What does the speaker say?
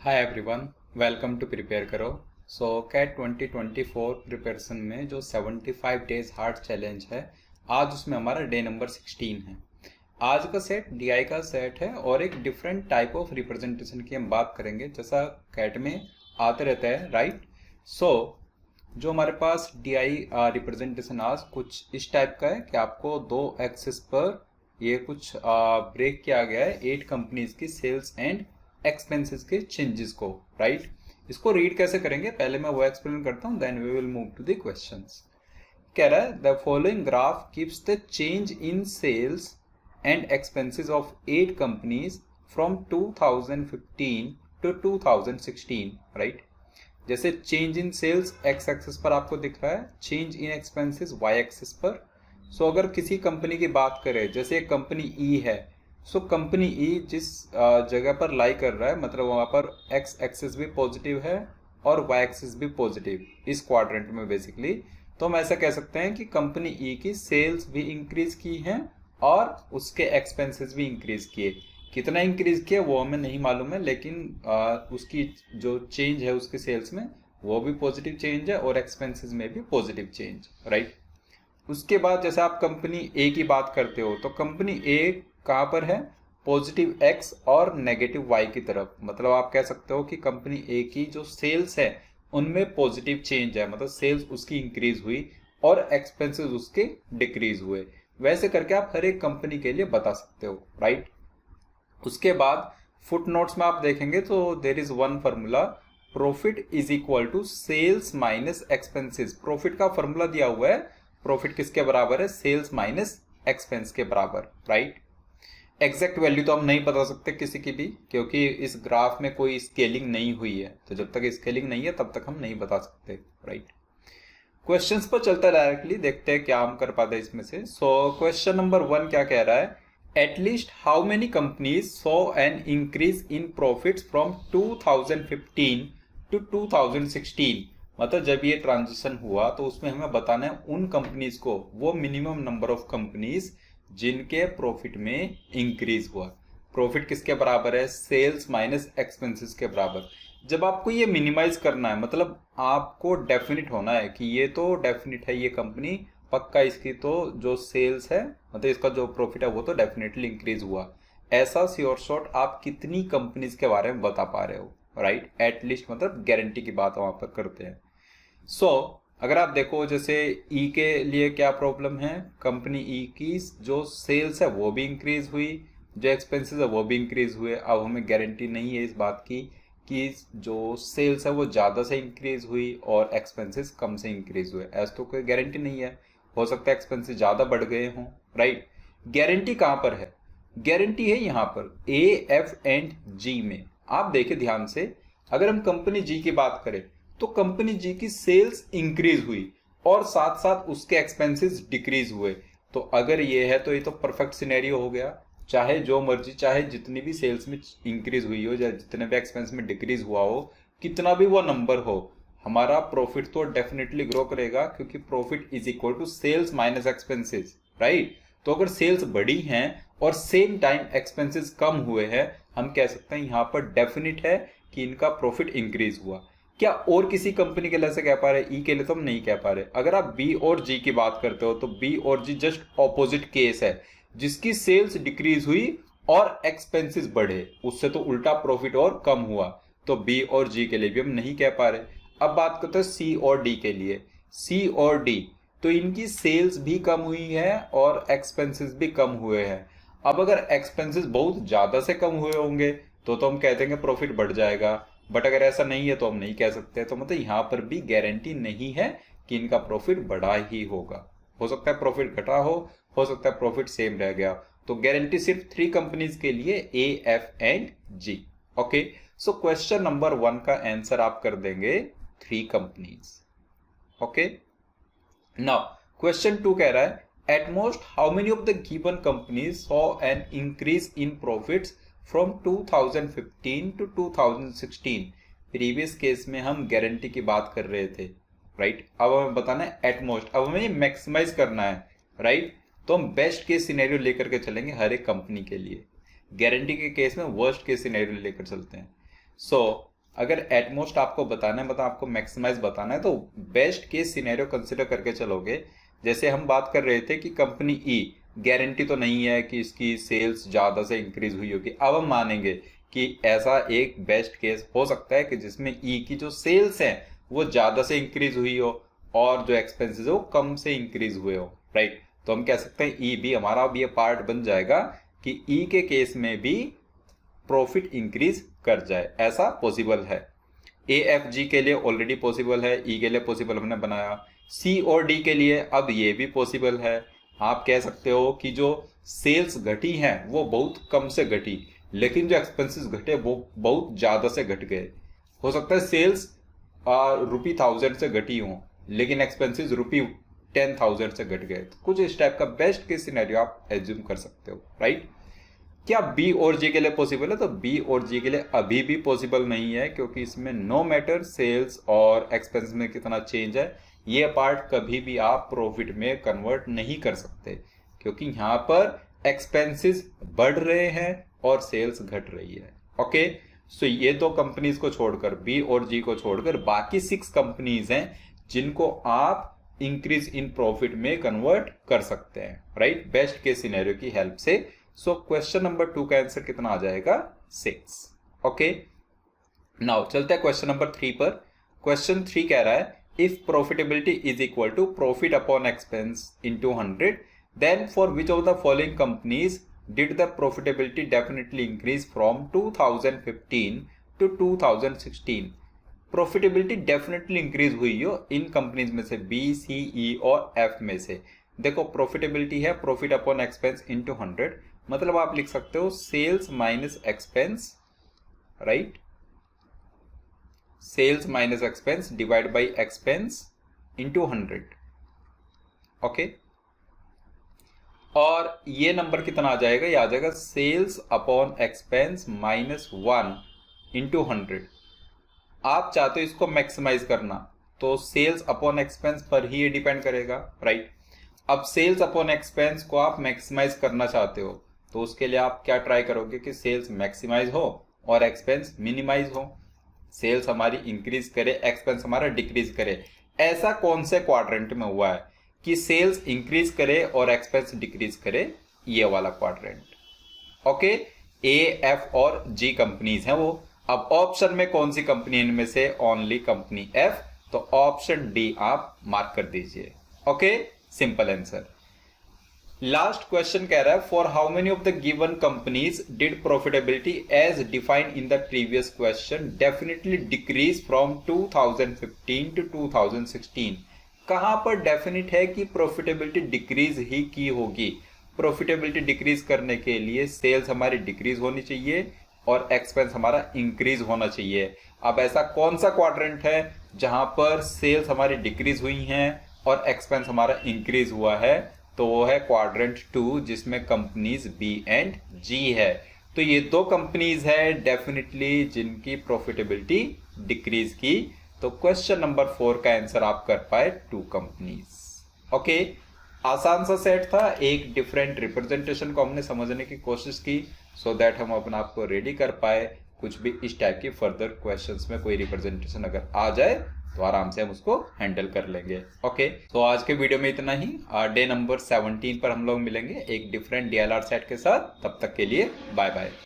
Hi everyone, welcome to prepare करो। So cat 2024 preparation में जो 75 डेज हार्ड चैलेंज है, आज उसमें हमारा डे नंबर 16 है। आज का सेट डीआई का सेट है और एक डिफरेंट टाइप ऑफ रिप्रेजेंटेशन की हम बात करेंगे, जैसा कैट में आते रहता है, राइट। सो जो हमारे पास डीआई रिप्रेजेंटेशन आज कुछ इस टाइप का है कि आपको दो एक्सिस पर ये कुछ ब्रेक किया गया है 8 कंपनीज की सेल्स एंड एक्सपेंसेस के चेंजेस को, राइट। इसको रीड कैसे करेंगे पहले मैं वो एक्सप्लेन करता हूँ, then we will move to the questions. कह रहा है the following graph gives the change in sales and expenses of 8 companies from 2015 to 2016, right. जैसे change in sales X axis पर आपको दिख रहा है, change in expenses Y axis पर। सो अगर किसी कंपनी की बात करें, जैसे एक कंपनी ई है, सो कंपनी ई जिस जगह पर लाई कर रहा है, मतलब वहां पर एक्स एक्सिस भी पॉजिटिव है और वाई एक्सिस भी पॉजिटिव इस क्वाड्रेंट में बेसिकली। तो हम ऐसा कह सकते हैं कि कंपनी ई की सेल्स भी इंक्रीज की हैं और उसके एक्सपेंसेस भी इंक्रीज किए। कितना इंक्रीज किया वो हमें नहीं मालूम है, लेकिन उसकी जो चेंज है उसके सेल्स में वो भी पॉजिटिव चेंज है और एक्सपेंसेस में भी पॉजिटिव चेंज, राइट। उसके बाद जैसे आप कंपनी ए की बात करते हो, तो कंपनी ए कहाँ पर है, पॉजिटिव एक्स और नेगेटिव वाई की तरफ। मतलब आप कह सकते हो कि कंपनी ए की जो सेल्स है उनमें पॉजिटिव चेंज है, मतलब सेल्स उसकी इंक्रीज हुई और एक्सपेंसेस उसके डिक्रीज हुए। वैसे करके आप हर एक कंपनी के लिए बता सकते हो, राइट। उसके बाद फुट नोट्स में आप देखेंगे तो there is one formula, profit is equal to sales minus expenses. Profit का फॉर्मूला दिया हुआ है, प्रॉफिट किसके बराबर है, सेल्स माइनस एक्सपेंस के बराबर, राइट। एग्जैक्ट वैल्यू तो हम नहीं बता सकते किसी की भी, क्योंकि इस ग्राफ में कोई स्केलिंग नहीं हुई है, तो जब तक स्केलिंग नहीं है तब तक हम नहीं बता सकते, राइट। क्वेश्चंस पर चलता डायरेक्टली, देखते हैं क्या हम कर पाते हैं इसमें से। सो क्वेश्चन नंबर 1 क्या कह रहा है, at least how many companies saw an increase in profits from 2015 to 2016। मतलब जब ये ट्रांजिशन हुआ तो उसमें हमें बताना है उन कंपनीज को, वो मिनिमम नंबर ऑफ कंपनीज जिनके प्रॉफिट में इंक्रीज हुआ। प्रॉफिट किसके बराबर है, सेल्स माइनस एक्सपेंसेस के बराबर। जब आपको ये मिनिमाइज करना है, मतलब आपको डेफिनेट होना है कि ये तो डेफिनेट है, ये कंपनी पक्का इसकी तो जो सेल्स है, मतलब इसका जो प्रॉफिट है वो तो डेफिनेटली इंक्रीज हुआ। ऐसा श्योर शॉट आप कितनी कंपनीज के बारे में बता पा रहे हो, राइट। एटलीस्ट मतलब गारंटी की बात वहां पर करते हैं। सो अगर आप देखो जैसे ई के लिए क्या प्रॉब्लम है, कंपनी ई की जो सेल्स है वो भी इंक्रीज हुई, जो एक्सपेंसेस है वो भी इंक्रीज हुए। अब हमें गारंटी नहीं है इस बात की कि जो सेल्स है वो ज़्यादा से इंक्रीज हुई और एक्सपेंसेस कम से इंक्रीज हुए, ऐसा तो कोई गारंटी नहीं है। हो सकता है एक्सपेंसेस ज़्यादा बढ़ गए हों, राइट। गारंटी कहाँ पर है, गारंटी है यहाँ पर ए एफ एंड जी में। आप देखिए ध्यान से, अगर हम कंपनी जी की बात करें तो कंपनी जी की सेल्स इंक्रीज हुई और साथ साथ उसके एक्सपेंसेस डिक्रीज हुए। तो अगर ये है तो ये तो परफेक्ट सिनेरियो हो गया। चाहे जो मर्जी, चाहे जितनी भी सेल्स में इंक्रीज हुई हो या जितने भी एक्सपेंस में डिक्रीज हुआ हो, कितना भी वो नंबर हो, हमारा प्रॉफिट तो डेफिनेटली ग्रो करेगा, क्योंकि profit is equal to sales minus expenses, right. तो अगर सेल्स बढ़ी हैं और सेम टाइम एक्सपेंसेस कम हुए हैं, हम कह सकते हैं यहाँ पर डेफिनेट है कि इनका प्रॉफिट इंक्रीज हुआ। क्या और किसी कंपनी के लिए ऐसे कह पा रहे, ई के लिए तो हम नहीं कह पा रहे। अगर आप बी और जी की बात करते हो तो बी और जी जस्ट ऑपोजिट केस है, जिसकी सेल्स डिक्रीज हुई और एक्सपेंसेस बढ़े, उससे तो उल्टा प्रॉफिट और कम हुआ। तो बी और जी के लिए भी हम नहीं कह पा रहे। अब बात करते हैं सी और डी के लिए। सी और डी तो इनकी सेल्स भी कम हुई है और एक्सपेंसेस भी कम हुए हैं। अब अगर एक्सपेंसेस बहुत ज्यादा से कम हुए होंगे तो हम कह देंगे प्रॉफिट बढ़ जाएगा, बट अगर ऐसा नहीं है तो हम नहीं कह सकते। तो मतलब यहाँ पर भी गारंटी नहीं है कि इनका प्रॉफिट बढ़ा ही होगा। हो सकता है प्रॉफिट घटा हो सकता है प्रॉफिट सेम रह गया। तो गारंटी सिर्फ 3 कंपनीज के लिए, A F and G. Okay, so question number 1 का आंसर आप कर देंगे 3 कंपनीज। ओके, नाउ क्वेश्चन 2 कह रहा है, at most how many of the given companies saw an increase in profits from 2015 to 2016। Previous case में हम गारंटी की बात कर रहे थे, राइट। अब हमें बताना है एटमोस्ट, अब हमें मैक्सिमाइज करना है, राइट। तो हम बेस्ट केस सिनेरियो लेकर के चलेंगे हर एक कंपनी के लिए। गारंटी के केस में वर्स्ट केस सिनेरियो लेकर चलते हैं। सो अगर एटमोस्ट आपको बताना है, मतलब आपको मैक्सिमाइज बताना है, तो बेस्ट केस सिनेरियो कंसिडर करके चलोगे। जैसे हम बात कर रहे थे कि कंपनी ई, गारंटी तो नहीं है कि इसकी सेल्स ज़्यादा से इंक्रीज हुई होगी। अब हम मानेंगे कि ऐसा एक बेस्ट केस हो सकता है कि जिसमें ई की जो सेल्स हैं वो ज़्यादा से इंक्रीज हुई हो और जो एक्सपेंसेस है वो कम से इंक्रीज हुए हो, राइट। तो हम कह सकते हैं ई भी हमारा अब ये पार्ट बन जाएगा कि ई के केस में भी प्रॉफिट इंक्रीज कर जाए, ऐसा पॉसिबल है। ए एफ जी के लिए ऑलरेडी पॉसिबल है, ई के लिए पॉसिबल हमने बनाया, सी और डी के लिए अब ये भी पॉसिबल है। आप कह सकते हो कि जो सेल्स घटी हैं वो बहुत कम से घटी, लेकिन जो एक्सपेंसेस घटे वो बहुत ज्यादा से घट गए। हो सकता है सेल्स ₹1000 से घटी हो लेकिन एक्सपेंसेस ₹10,000 से घट गए। तो कुछ इस टाइप का बेस्ट केस सिनेरियो आप एज्यूम कर सकते हो, राइट। क्या बी और जी के लिए पॉसिबल है? तो बी और जी के लिए अभी भी पॉसिबल नहीं है, क्योंकि इसमें नो मैटर सेल्स और एक्सपेंस में कितना चेंज है, ये पार्ट कभी भी आप प्रॉफिट में कन्वर्ट नहीं कर सकते, क्योंकि यहाँ पर एक्सपेंसेस बढ़ रहे हैं और सेल्स घट रही है। ओके, सो ये दो कंपनीज को छोड़कर, बी और जी को छोड़कर, बाकी 6 कंपनीज हैं जिनको आप इंक्रीज इन प्रॉफिट में कन्वर्ट कर सकते हैं, राइट, बेस्ट केस सिनेरियो की हेल्प से। सो क्वेश्चन नंबर 2 का आंसर कितना आ जाएगा? 6। ओके, नाउ चलते हैं क्वेश्चन नंबर 3 पर। क्वेश्चन 3 कह रहा है if profitability is equal to profit upon expense into 100, then for which of the following companies did the profitability definitely increase from 2015 to 2016? Profitability definitely increase हुई हो इन companies में से बी, सी, ई और F में से। देखो प्रॉफिटेबिलिटी है प्रॉफिट अपॉन एक्सपेंस इनटू 100, मतलब आप लिख सकते हो sales minus expense, right, sales minus expense divide by expense into 100। Okay, और ये नंबर कितना आ जाएगा? ये आ जाएगा sales upon expense minus 1 into 100। आप चाहते हो इसको मैक्सिमाइज करना तो सेल्स अपॉन एक्सपेंस पर ही ये डिपेंड करेगा, राइट। अब सेल्स अपॉन एक्सपेंस को आप मैक्सिमाइज करना चाहते हो तो उसके लिए आप क्या ट्राई करोगे कि सेल्स मैक्सिमाइज हो और एक्सपेंस मिनिमाइज हो, सेल्स हमारी इंक्रीज करे, एक्सपेंस हमारा डिक्रीज करे। ऐसा कौन से क्वाड्रेंट में हुआ है कि सेल्स इंक्रीज करे और एक्सपेंस डिक्रीज करे? ये वाला क्वाड्रेंट। ओके, ए, एफ और जी कंपनीज हैं वो। अब ऑप्शन में कौन सी कंपनी इनमें से? ओनली कंपनी एफ, तो ऑप्शन डी आप मार्क कर दीजिए। Okay, simple answer. Last question कह रहा है for how many of the given companies did profitability as defined in the previous question definitely decrease from 2015 to 2016? कहां पर डेफिनेट है कि प्रॉफिटेबिलिटी डिक्रीज ही की होगी? प्रॉफिटेबिलिटी डिक्रीज करने के लिए सेल्स हमारी डिक्रीज होनी चाहिए और एक्सपेंस हमारा इंक्रीज होना चाहिए। अब ऐसा कौन सा क्वाड्रेंट है जहां पर सेल्स हमारी डिक्रीज हुई हैं और एक्सपेंस हमारा इंक्रीज हुआ है? तो वो है क्वाड्रेंट 2, जिसमें कंपनीज बी एंड जी है। तो ये दो कंपनीज है डेफिनेटली जिनकी प्रॉफिटेबिलिटी डिक्रीज की। तो क्वेश्चन नंबर 4 का आंसर आप कर पाए 2 कंपनीज। ओके, आसान सा सेट था, एक डिफरेंट रिप्रेजेंटेशन को हमने समझने की कोशिश की सो दैट हम अपने आप को रेडी कर पाए कुछ भी इस टाइप के फर्दर क्वेश्चंस में कोई रिप्रेजेंटेशन अगर आ जाए तो आराम से हम उसको हैंडल कर लेंगे। ओके, तो आज के वीडियो में इतना ही। डे नंबर 17 पर हम लोग मिलेंगे एक डिफरेंट DLR सेट के साथ। तब तक के लिए बाय बाय।